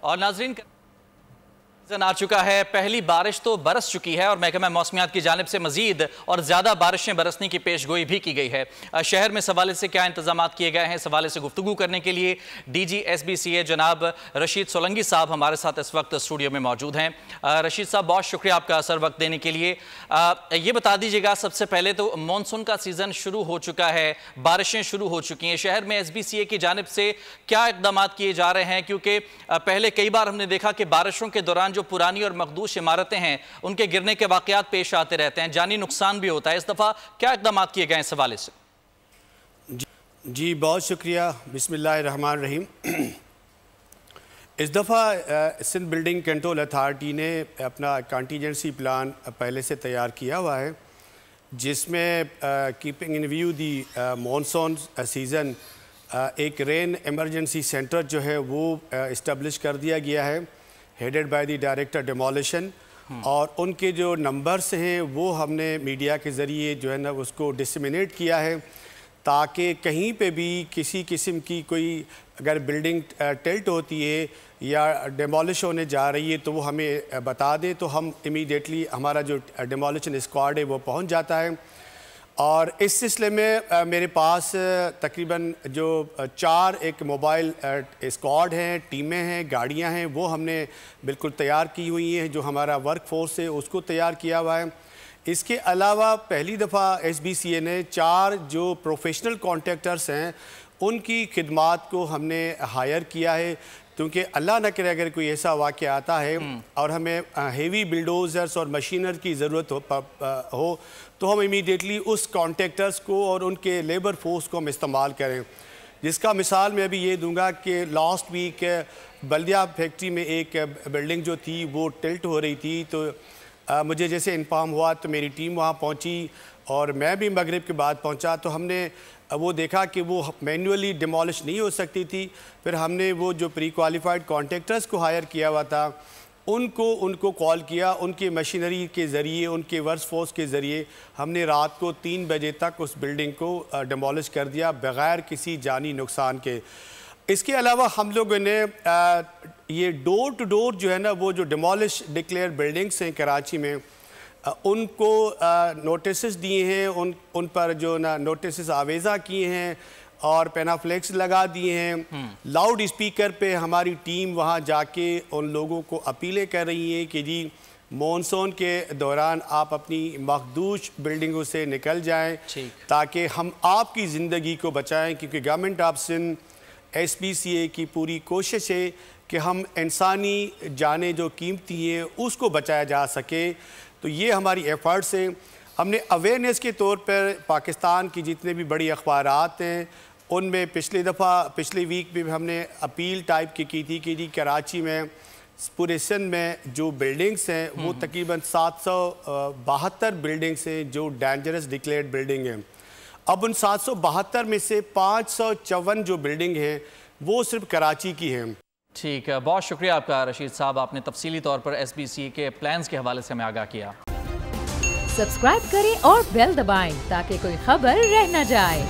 और नाजरीन आ चुका है, पहली बारिश तो बरस चुकी है और महकमा मौसमियात की जानिब से मजीद और ज्यादा बारिशें बरसने की पेशगोई भी की गई है। शहर में इस हवाले से क्या इंतजाम किए गए हैं, इस हवाले से गुफ्तगू करने के लिए DG SBCA जनाब रशीद सोलंगी साहब हमारे साथ इस वक्त स्टूडियो में मौजूद हैं। रशीद साहब, बहुत शुक्रिया आपका असर वक्त देने के लिए। ये बता दीजिएगा, सबसे पहले तो मानसून का सीजन शुरू हो चुका है, बारिशें शुरू हो चुकी हैं, शहर में SBCA की जानिब से क्या इकदाम किए जा रहे हैं? क्योंकि पहले कई बार हमने देखा कि बारिशों के दौरान जो पुरानी और मखदूश इमारतें हैं उनके गिरने के वाकयात पेश आते रहते हैं, जानी नुकसान भी होता है। इस दफ़ा क्या इक़दाम किए गए इस हवाले से? जी बहुत शुक्रिया। बिस्मिल्लाहिर्रहमानिर्रहीम। इस दफ़ा सिंध बिल्डिंग कंट्रोल अथॉरिटी ने अपना कंटीजेंसी प्लान पहले से तैयार किया हुआ है, जिसमें keeping in view the monsoon season एक रेन एमरजेंसी सेंटर जो है वो इस्टेब्लिश कर दिया गया है, headed by the director demolition. और उनके जो नंबर्स हैं वो हमने मीडिया के ज़रिए जो है ना उसको डिसमिनेट किया है, ताकि कहीं पे भी किसी किस्म की कोई अगर बिल्डिंग टिल्ट होती है या डेमोलिश होने जा रही है तो वो हमें बता दें, तो हम इमीडिएटली हमारा जो डेमोलिशन स्क्वाड है वो पहुंच जाता है। और इस सिलसिले में मेरे पास तकरीबन जो 4 एक मोबाइल स्क्वाड हैं, टीमें हैं, गाड़ियां हैं, वो हमने बिल्कुल तैयार की हुई हैं। जो हमारा वर्क फोर्स है उसको तैयार किया हुआ है। इसके अलावा पहली दफ़ा SBCA ने 4 जो प्रोफेशनल कॉन्ट्रैक्टर्स हैं उनकी खिदमात को हमने हायर किया है, क्योंकि अल्लाह न करे अगर कोई ऐसा वाक़या आता है और हमें हेवी बिल्डोज़र्स और मशीनर की ज़रूरत हो तो हम इमीडिएटली उस कॉन्ट्रैक्टर्स को और उनके लेबर फोर्स को हम इस्तेमाल करें। जिसका मिसाल मैं अभी ये दूंगा कि लास्ट वीक बल्दिया फैक्ट्री में एक बिल्डिंग जो थी वो टिल्ट हो रही थी, तो मुझे जैसे इन्फॉर्म हुआ तो मेरी टीम वहाँ पहुँची और मैं भी मगरिब के बाद पहुँचा, तो हमने वो देखा कि वो मैन्युअली डिमोलिश नहीं हो सकती थी। फिर हमने वो जो प्री क्वालिफाइड कॉन्ट्रैक्टर्स को हायर किया हुआ था उनको कॉल किया, उनकी मशीनरी के ज़रिए, उनके वर्क फोर्स के ज़रिए हमने रात को 3 बजे तक उस बिल्डिंग को डिमोलिश कर दिया बग़ैर किसी जानी नुकसान के। इसके अलावा हम लोगों ने ये डोर टू डोर जो है ना वो जो डिमोलिश डिक्लेयर बिल्डिंग्स हैं कराची में उनको नोटिस दिए हैं, उन पर जो ना नोटिस आवेज़ा किए हैं और पेनाफ्लेक्स लगा दिए हैं। लाउड स्पीकर पे हमारी टीम वहाँ जाके उन लोगों को अपीलें कर रही हैं कि जी मानसून के दौरान आप अपनी मखदूश बिल्डिंगों से निकल जाएं ताकि हम आपकी ज़िंदगी को बचाएं, क्योंकि गवर्नमेंट ऑफ सिंध SBCA की पूरी कोशिश है कि हम इंसानी जानें जो कीमती हैं उसको बचाया जा सके। तो ये हमारी एफ़र्ट्स हैं। हमने अवेयरनेस के तौर पर पाकिस्तान की जितने भी बड़ी अखबारात हैं उनमें पिछले वीक में हमने अपील टाइप की थी कि जी कराची में पूरे सिंध में जो बिल्डिंग्स हैं वो तकरीबन 772 बिल्डिंग्स हैं जो डेंजरस डिक्लेयर्ड बिल्डिंग हैं। अब उन 772 में से 554 जो बिल्डिंग हैं वो सिर्फ कराची की हैं। ठीक है, बहुत शुक्रिया आपका रशीद साहब, आपने तफसीली तौर पर SBCA के प्लान्स के हवाले से हमें आगाह किया। सब्सक्राइब करें और बेल दबाएं ताकि कोई खबर रह न जाए।